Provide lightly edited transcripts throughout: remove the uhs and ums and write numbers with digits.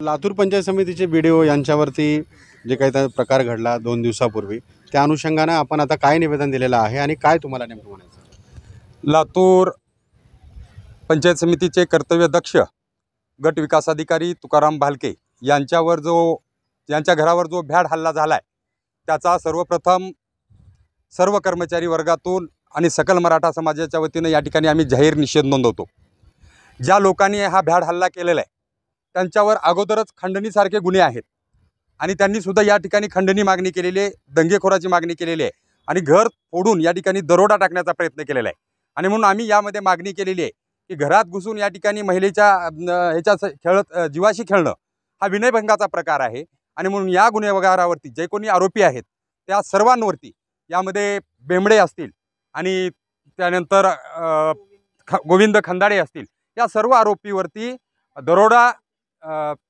लातूर पंचायत समितीचे व्हिडिओ यांच्यावरती जे काही त्या प्रकार घडला 2 दिवसापूर्वी, त्या अनुषंगाने आपण आता काय निवेदन दिलेलं आहे आणि काय तुम्हाला नेमकं म्हणायचं? लातूर पंचायत समितीचे कर्तव्यदक्ष गट विकास अधिकारी तुकाराम भालके यांच्या घरावर जो भ्याड हल्ला झाला आहे, त्याचा सर्वप्रथम सर्व कर्मचारी वर्गातून आणि सकल मराठा समाजाच्या वतीनं या ठिकाणी आम्ही जाहीर निषेध नोंदवतो। ज्या लोकांनी हा भ्याड हल्ला केलेला आहे त्यांच्यावर अगोदरच खंडणीसारखे गुन्हे आहेत आणि त्यांनी सुद्धा या ठिकाणी खंडणी मागणी केलेली आहे, दंगेखोराची मागणी केलेली आहे आणि घर फोडून या ठिकाणी दरोडा टाकण्याचा प्रयत्न केलेला आहे। आणि म्हणून आम्ही यामध्ये मागणी केलेली आहे की घरात घुसून या ठिकाणी महिलेच्या जीवाशी खेळणं हा विनयभंगाचा प्रकार आहे आणि म्हणून या गुन्हेगारावरती जे कोणी आरोपी आहेत त्या सर्वांवरती, यामध्ये बेंबडे असतील आणि त्यानंतर गोविंद खंदाडे असतील, या सर्व आरोपीवरती दरोडा,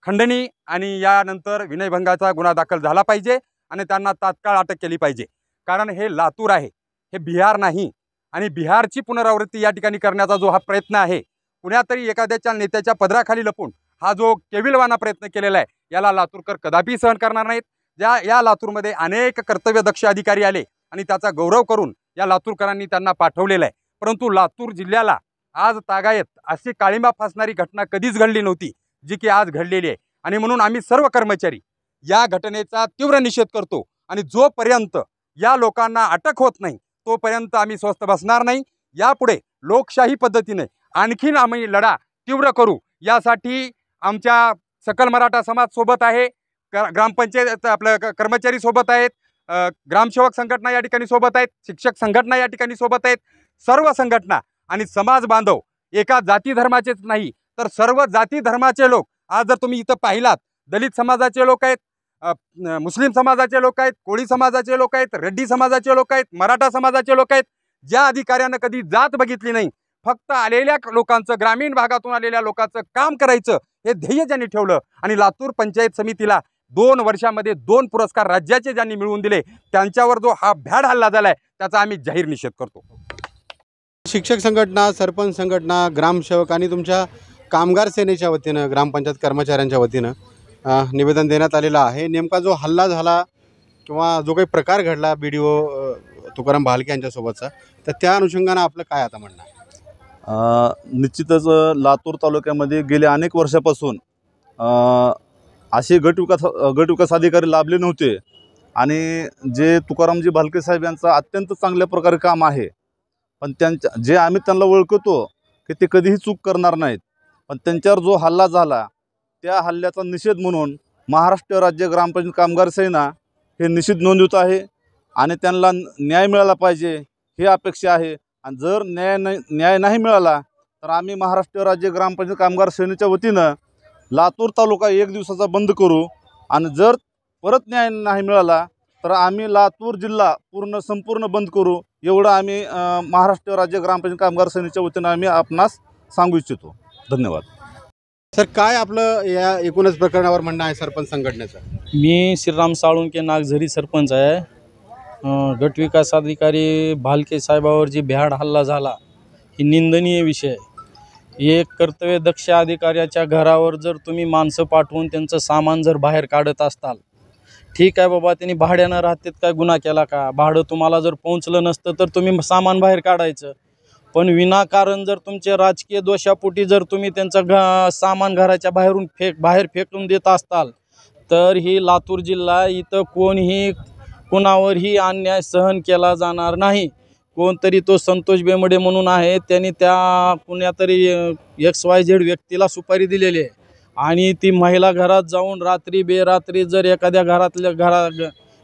खंडणी आणि यानंतर विनयभंगाचा गुन्हा दाखल झाला पाहिजे आणि त्यांना तात्काळ अटक केली पाहिजे। कारण हे लातूर आहे, हे बिहार नाही आणि बिहारची पुनरावृत्ती या ठिकाणी करण्याचा जो हा प्रयत्न आहे, कुण्यातरी एखाद्याच्या नेत्याच्या पदराखाली लपून हा जो केविलवाना प्रयत्न केलेला आहे, याला लातूरकर कदापि सहन करणार नाहीत। या लातूरमध्ये अनेक कर्तव्यदक्ष अधिकारी आले आणि त्याचा गौरव करून या लातूरकरांनी त्यांना पाठवलेलं आहे, परंतु लातूर जिल्ह्याला आज तागायत अशी काळिंबा फासणारी घटना कधीच घडली नव्हती, जी की आज घडलेली आहे। आणि म्हणून आम्ही सर्व कर्मचारी या घटनेचा तीव्र निषेध करतो आणि जोपर्यंत या लोकांना अटक होत नाही तोपर्यंत आम्ही स्वस्थ बसणार नाही। यापुढे लोकशाही पद्धतीने आणखीन आम्ही लढा तीव्र करू। यासाठी आमच्या सकल मराठा समाज सोबत आहे, ग्रामपंचायत आपलं कर्मचारी सोबत आहेत, ग्रामसेवक संघटना या ठिकाणी सोबत आहेत, शिक्षक संघटना या ठिकाणी सोबत आहेत। सर्व संघटना आणि समाज बांधव एका जाती धर्माचेच नाही तर सर्व जाती धर्माचे लोक, आज जर तुम्ही इथं पाहिलात, दलित समाजाचे लोक आहेत, मुस्लिम समाजाचे लोक आहेत, कोळी समाजाचे लोक आहेत, रेड्डी समाजाचे लोक आहेत, मराठा समाजाचे लोक आहेत। ज्या अधिकाऱ्यानं कधी जात बघितली नाही, फक्त आलेल्या लोकांचं, ग्रामीण भागातून आलेल्या लोकांचं काम करायचं हे ध्येय ज्यांनी ठेवलं आणि लातूर पंचायत समितीला 2 वर्षामध्ये 2 पुरस्कार राज्याचे ज्यांनी मिळवून दिले, त्यांच्यावर जो हा भ्याड हल्ला झालाय त्याचा आम्ही जाहीर निषेध करतो। शिक्षक संघटना, सरपंच संघटना, ग्रामसेवक आणि तुमच्या कामगार सेनेच्या वतीनं, ग्रामपंचायत कर्मचाऱ्यांच्या वतीनं निवेदन देण्यात आलेलं आहे। नेमका जो हल्ला झाला किंवा जो काही प्रकार घडला व्हिडिओ तुकाराम भालके यांच्यासोबतचा, तर त्या अनुषंगानं आपलं काय आता म्हणणं आहे? निश्चितच लातूर तालुक्यामध्ये गेल्या अनेक वर्षापासून असे गट विकास अधिकारी लाभले नव्हते आणि जे तुकारामजी भालके साहेब यांचं अत्यंत चांगल्या प्रकारे काम आहे, पण जे आम्ही त्यांना ओळखतो की ते कधीही चूक करणार नाहीत, पण त्यांच्यावर जो हल्ला झाला त्या हल्ल्याचा निषेध म्हणून महाराष्ट्र राज्य ग्रामपंचायत कामगार सेना हे निषेध नोंदवत आहे आणि त्यांना न्याय मिळाला पाहिजे ही अपेक्षा आहे। आणि जर न्याय नाही मिळाला तर आम्ही महाराष्ट्र राज्य ग्रामपंचायत कामगार सेनेच्या वतीनं लातूर तालुका 1 दिवसाचा बंद करू आणि जर परत न्याय नाही मिळाला तर आम्ही लातूर जिल्हा संपूर्ण बंद करू, एवढं आम्ही महाराष्ट्र राज्य ग्रामपंचायत कामगार सेनेच्या वतीनं आम्ही आपणास सांगू इच्छितो। धन्यवाद सर, काय आपलं या एकूणच प्रकरणावर म्हणणं आहे सरपंच संघटनेचं? मी श्रीराम साळुंके नागझरी सरपंच आहे। गट विकास अधिकारी भालके साहेबावर जी भ्याड हल्ला झाला ही निंदनीय विषय आहे। एक कर्तव्यदक्ष अधिकाऱ्याच्या घरावर जर तुम्ही माणसं पाठवून त्यांचं सामान जर बाहेर काढत असताल, ठीक आहे बाबा, त्यांनी भाड्यानं राहतात, काय गुन्हा केला का? भाडं तुम्हाला जर पोहोचलं नसतं तर तुम्ही सामान बाहेर काढायचं, पण विनाकारण जर तुमचे राजकीय दोषापोटी जर तुम्ही त्यांचं सामान घराच्या बाहेर फेकून देत असताल तर ही लातूर जिल्हा, इथं कोणावरही अन्याय सहन केला जाणार नाही। कोणतरी तो संतोष बेंबडे म्हणून आहे, त्यांनी त्या कुण्यातरी XYZ व्यक्तीला सुपारी दिलेली आहे आणि ती महिला घरात जाऊन रात्री बेरात्री जर एखाद्या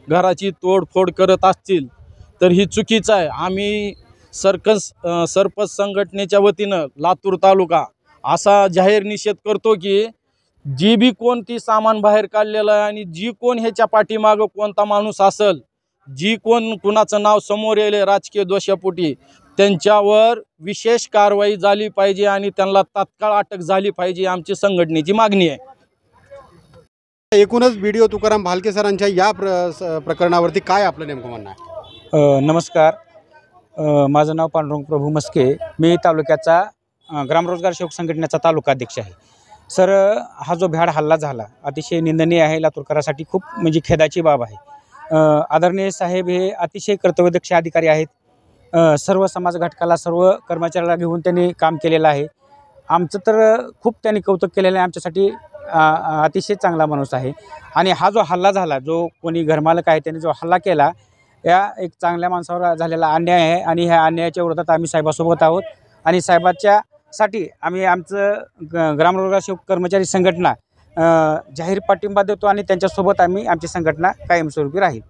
घराची तोडफोड करत असतील तर ही चुकीचं आहे। आम्ही सरपंच संघटनेच्या वतीनं लातूर तालुका असा जाहीर निषेध करतो की जी बी कोणती सामान बाहेर काढलेलं आहे आणि जी कोण ह्याच्या पाठीमागं कोणता माणूस असेल, जी कोण कुणाचं नाव समोर येईल राजकीय दोषापोटी, त्यांच्यावर विशेष कारवाई झाली पाहिजे आणि त्यांना तात्काळ अटक झाली पाहिजे, आमची संघटनेची मागणी आहे। एकूणच व्हिडिओ तुकाराम भालके सरांच्या या प्रकरणावरती काय आपलं नेमकं म्हणणं आहे? नमस्कार, माझं नाव पांडुरंग प्रभू मस्के, मी तालुक्याचा ग्रामरोजगार सेवक संघटनेचा तालुका अध्यक्ष आहे। सर, हा जो भ्याड हल्ला झाला अतिशय निंदनीय आहे. लातूरकरांसाठी खूप म्हणजे खेदाची बाब आहे. आदरणीय साहेब हे अतिशय कर्तव्यदक्ष अधिकारी आहेत. सर्व समाज घटकाला, सर्व कर्मचाऱ्याला घेऊन त्यांनी काम केलेलं आहे. आमचं तर खूप त्यांनी कौतुक केलेलं आहे. आमच्यासाठी अतिशय चांगला माणूस आहे. आणि हा जो हल्ला झाला, जो कोणी घरमालक आहे त्यांनी जो हल्ला केला, या एक चांगल्या माणसावर झालेला अन्याय आहे. आणि ह्या अन्यायाच्या विरोधात आम्ही साहेबासोबत आहोत. आणि साहेबाच्यासाठी आम्ही आमचं ग्रामरोजगार सेवक कर्मचारी संघटना जाहीर पाठिंबा देतो आणि त्यांच्यासोबत आम्ही आमची संघटना कायमस्वरूपी राहील.